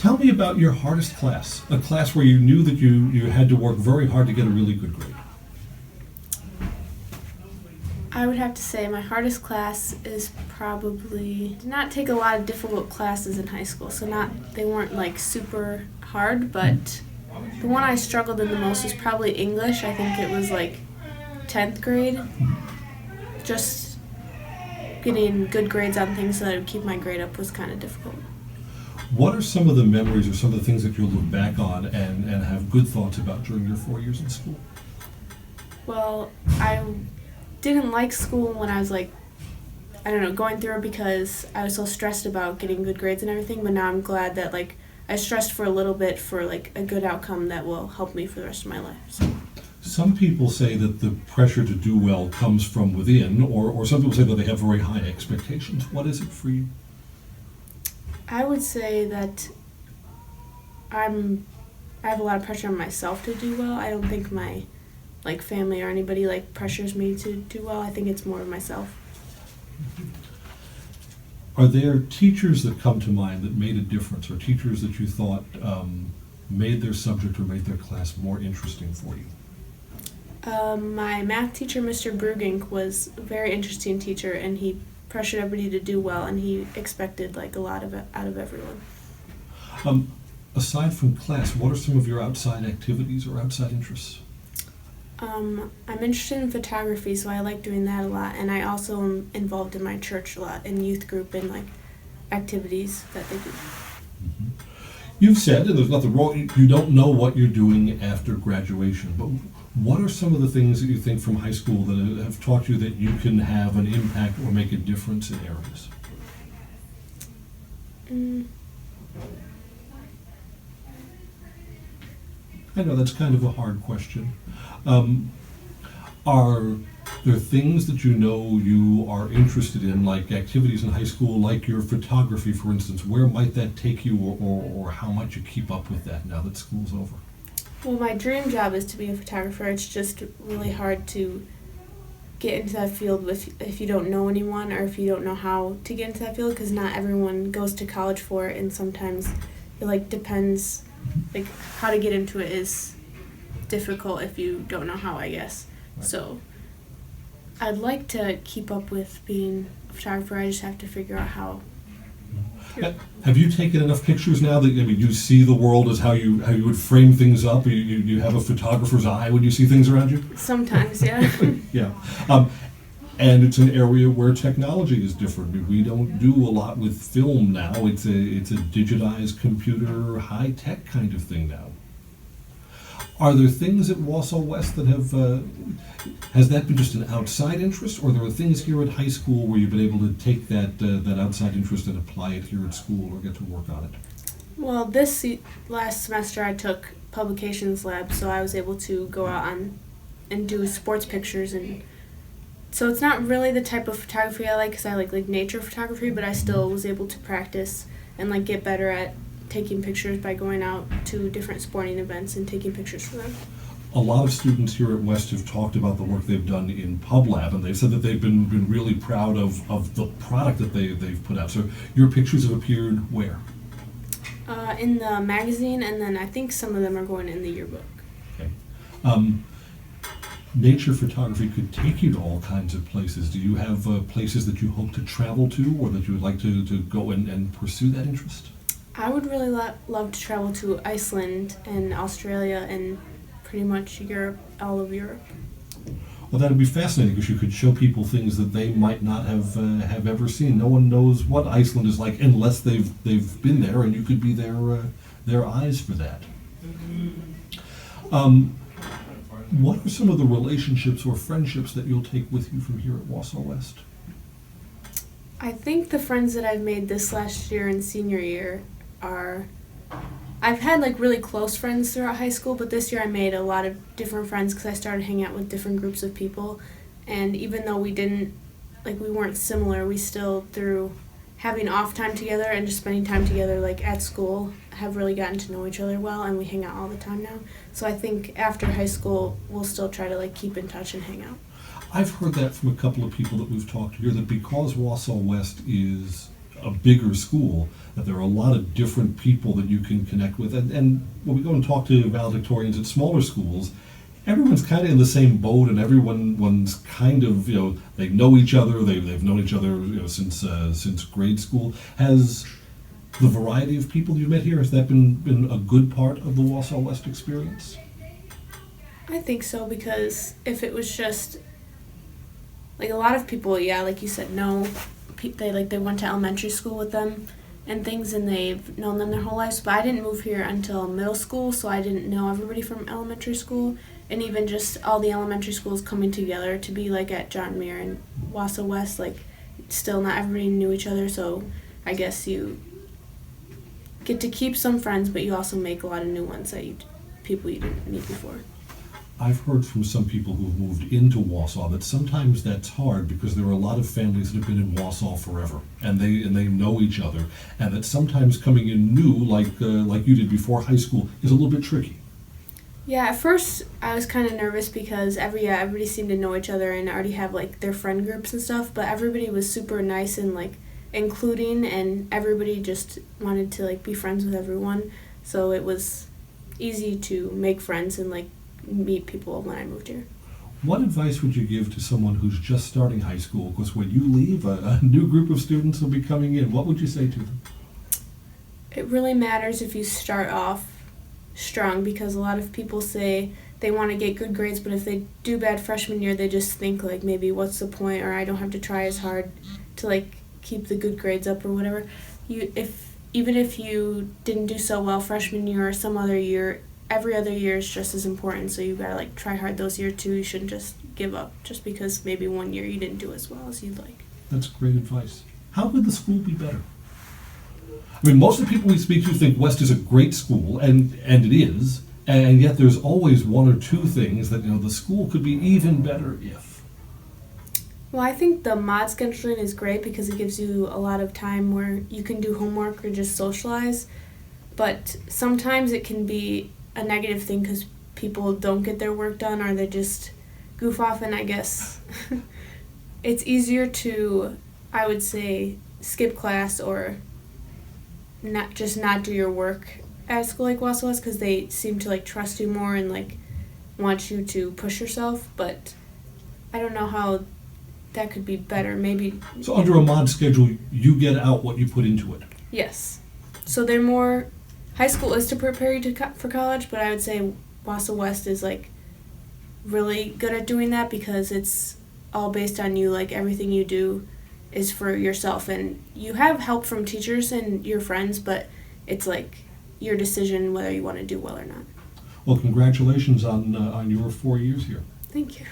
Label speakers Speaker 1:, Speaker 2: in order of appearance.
Speaker 1: Tell me about your hardest class, a class where you knew that you had to work very hard to get a really good grade.
Speaker 2: I would have to say my hardest class is probably did not take a lot of difficult classes in high school, so they weren't like super hard, but the one I struggled in the most was probably English. I think it was like 10th grade. Just getting good grades on things so that it would keep my grade up was kind of difficult.
Speaker 1: What are some of the memories or some of the things that you'll look back on and have good thoughts about during your 4 years in school?
Speaker 2: Well, I didn't like school when I was like, I don't know, going through it because I was so stressed about getting good grades and everything, but now I'm glad that like I stressed for a little bit for like a good outcome that will help me for the rest of my life. So.
Speaker 1: Some people say that the pressure to do well comes from within, or some people say that they have very high expectations. What is it for you?
Speaker 2: I would say that I have a lot of pressure on myself to do well. I don't think my like family or anybody like pressures me to do well. I think it's more of myself.
Speaker 1: Are there teachers that come to mind that made a difference, or teachers that you thought made their subject or made their class more interesting for you?
Speaker 2: My math teacher, Mr. Brugink, was a very interesting teacher, and he pressured everybody to do well, and he expected like a lot of it out of everyone.
Speaker 1: Aside from class, what are some of your outside activities or outside interests?
Speaker 2: I'm interested in photography, so I like doing that a lot, and I also am involved in my church a lot, in youth group and like activities that they do.
Speaker 1: Mm-hmm. You've said, and there's nothing wrong, you don't know what you're doing after graduation, but what are some of the things that you think from high school that have taught you that you can have an impact or make a difference in areas? I know that's kind of a hard question. Are there things that you know you are interested in, like activities in high school, like your photography, for instance? Where might that take you, or how might you keep up with that now that school's over?
Speaker 2: Well, my dream job is to be a photographer. It's just really hard to get into that field if you don't know anyone or if you don't know how to get into that field, because not everyone goes to college for it, and sometimes it like depends, like how to get into it is difficult if you don't know how, I guess. Right. So I'd like to keep up with being a photographer. I just have to figure out how.
Speaker 1: Have you taken enough pictures now that you see the world as how you would frame things up? You have a photographer's eye when you see things around you?
Speaker 2: Sometimes, yeah.
Speaker 1: Yeah. And it's an area where technology is different. We don't do a lot with film now. It's a digitized computer, high-tech kind of thing now. Are there things at Wausau West that has that been just an outside interest, or there are things here at high school where you've been able to take that outside interest and apply it here at school or get to work on it?
Speaker 2: Well, this last semester I took publications lab, so I was able to go out and do sports pictures, and so it's not really the type of photography I like, because I like nature photography, but I still was able to practice and like get better at taking pictures by going out to different sporting events and taking pictures for them.
Speaker 1: A lot of students here at West have talked about the work they've done in Pub Lab, and they've said that they've been really proud of the product that they've put out. So your pictures have appeared where?
Speaker 2: In the magazine, and then I think some of them are going in the yearbook.
Speaker 1: Okay. Nature photography could take you to all kinds of places. Do you have places that you hope to travel to, or that you would like to go and pursue that interest?
Speaker 2: I would really love to travel to Iceland and Australia and pretty much Europe, all of Europe.
Speaker 1: Well, that would be fascinating, because you could show people things that they might not have ever seen. No one knows what Iceland is like unless they've been there, and you could be their eyes for that. What are some of the relationships or friendships that you'll take with you from here at Wausau West?
Speaker 2: I think the friends that I've made this last year and senior year I've had like really close friends throughout high school, but this year I made a lot of different friends because I started hanging out with different groups of people, and even though we weren't similar, we still, through having off time together and just spending time together like at school, have really gotten to know each other well, and we hang out all the time now. So I think after high school we'll still try to like keep in touch and hang out.
Speaker 1: I've heard that from a couple of people that we've talked to here, that because Wausau West is a bigger school, that there are a lot of different people that you can connect with. And when we go and talk to valedictorians at smaller schools, everyone's kind of in the same boat, and everyone's kind of, they know each other. They've known each other, since grade school. Has the variety of people you met here, has that been a good part of the Wausau West experience?
Speaker 2: I think so, because if it was just like a lot of people, yeah, like you said, know they went to elementary school with them and things, and they've known them their whole lives. But I didn't move here until middle school, so I didn't know everybody from elementary school, and even just all the elementary schools coming together to be like at John Muir and Wausau West, like still not everybody knew each other. So I guess you get to keep some friends, but you also make a lot of new ones people you didn't meet before.
Speaker 1: I've heard from some people who've moved into Wausau that sometimes that's hard because there are a lot of families that have been in Wausau forever, and they know each other, and that sometimes coming in new, like you did before high school, is a little bit tricky.
Speaker 2: Yeah, at first I was kind of nervous because everybody seemed to know each other and already have like their friend groups and stuff, but everybody was super nice and like including, and everybody just wanted to like be friends with everyone, so it was easy to make friends and like meet people when I moved here.
Speaker 1: What advice would you give to someone who's just starting high school? Because when you leave, a new group of students will be coming in. What would you say to them?
Speaker 2: It really matters if you start off strong, because a lot of people say they want to get good grades, but if they do bad freshman year, they just think like maybe what's the point, or I don't have to try as hard to like keep the good grades up or whatever. Even if you didn't do so well freshman year or some other year, every other year is just as important, so you gotta like try hard those years too. You shouldn't just give up just because maybe one year you didn't do as well as you'd like.
Speaker 1: That's great advice. How could the school be better? I mean, most of the people we speak to think West is a great school, and it is, and yet there's always one or two things that, the school could be even better if.
Speaker 2: Well, I think the mod scheduling is great because it gives you a lot of time where you can do homework or just socialize, but sometimes it can be a negative thing because people don't get their work done or they just goof off, and I guess it's easier to, I would say, skip class or not do your work at school like Wausau West, because they seem to like trust you more and like want you to push yourself, but I don't know how that could be better. Maybe
Speaker 1: so under a mod schedule, you get out what you put into it.
Speaker 2: Yes, so they're more, high school is to prepare you for college, but I would say Wausau West is like really good at doing that because it's all based on you. Like everything you do is for yourself, and you have help from teachers and your friends, but it's like your decision whether you want to do well or not.
Speaker 1: Well, congratulations on your 4 years here.
Speaker 2: Thank you.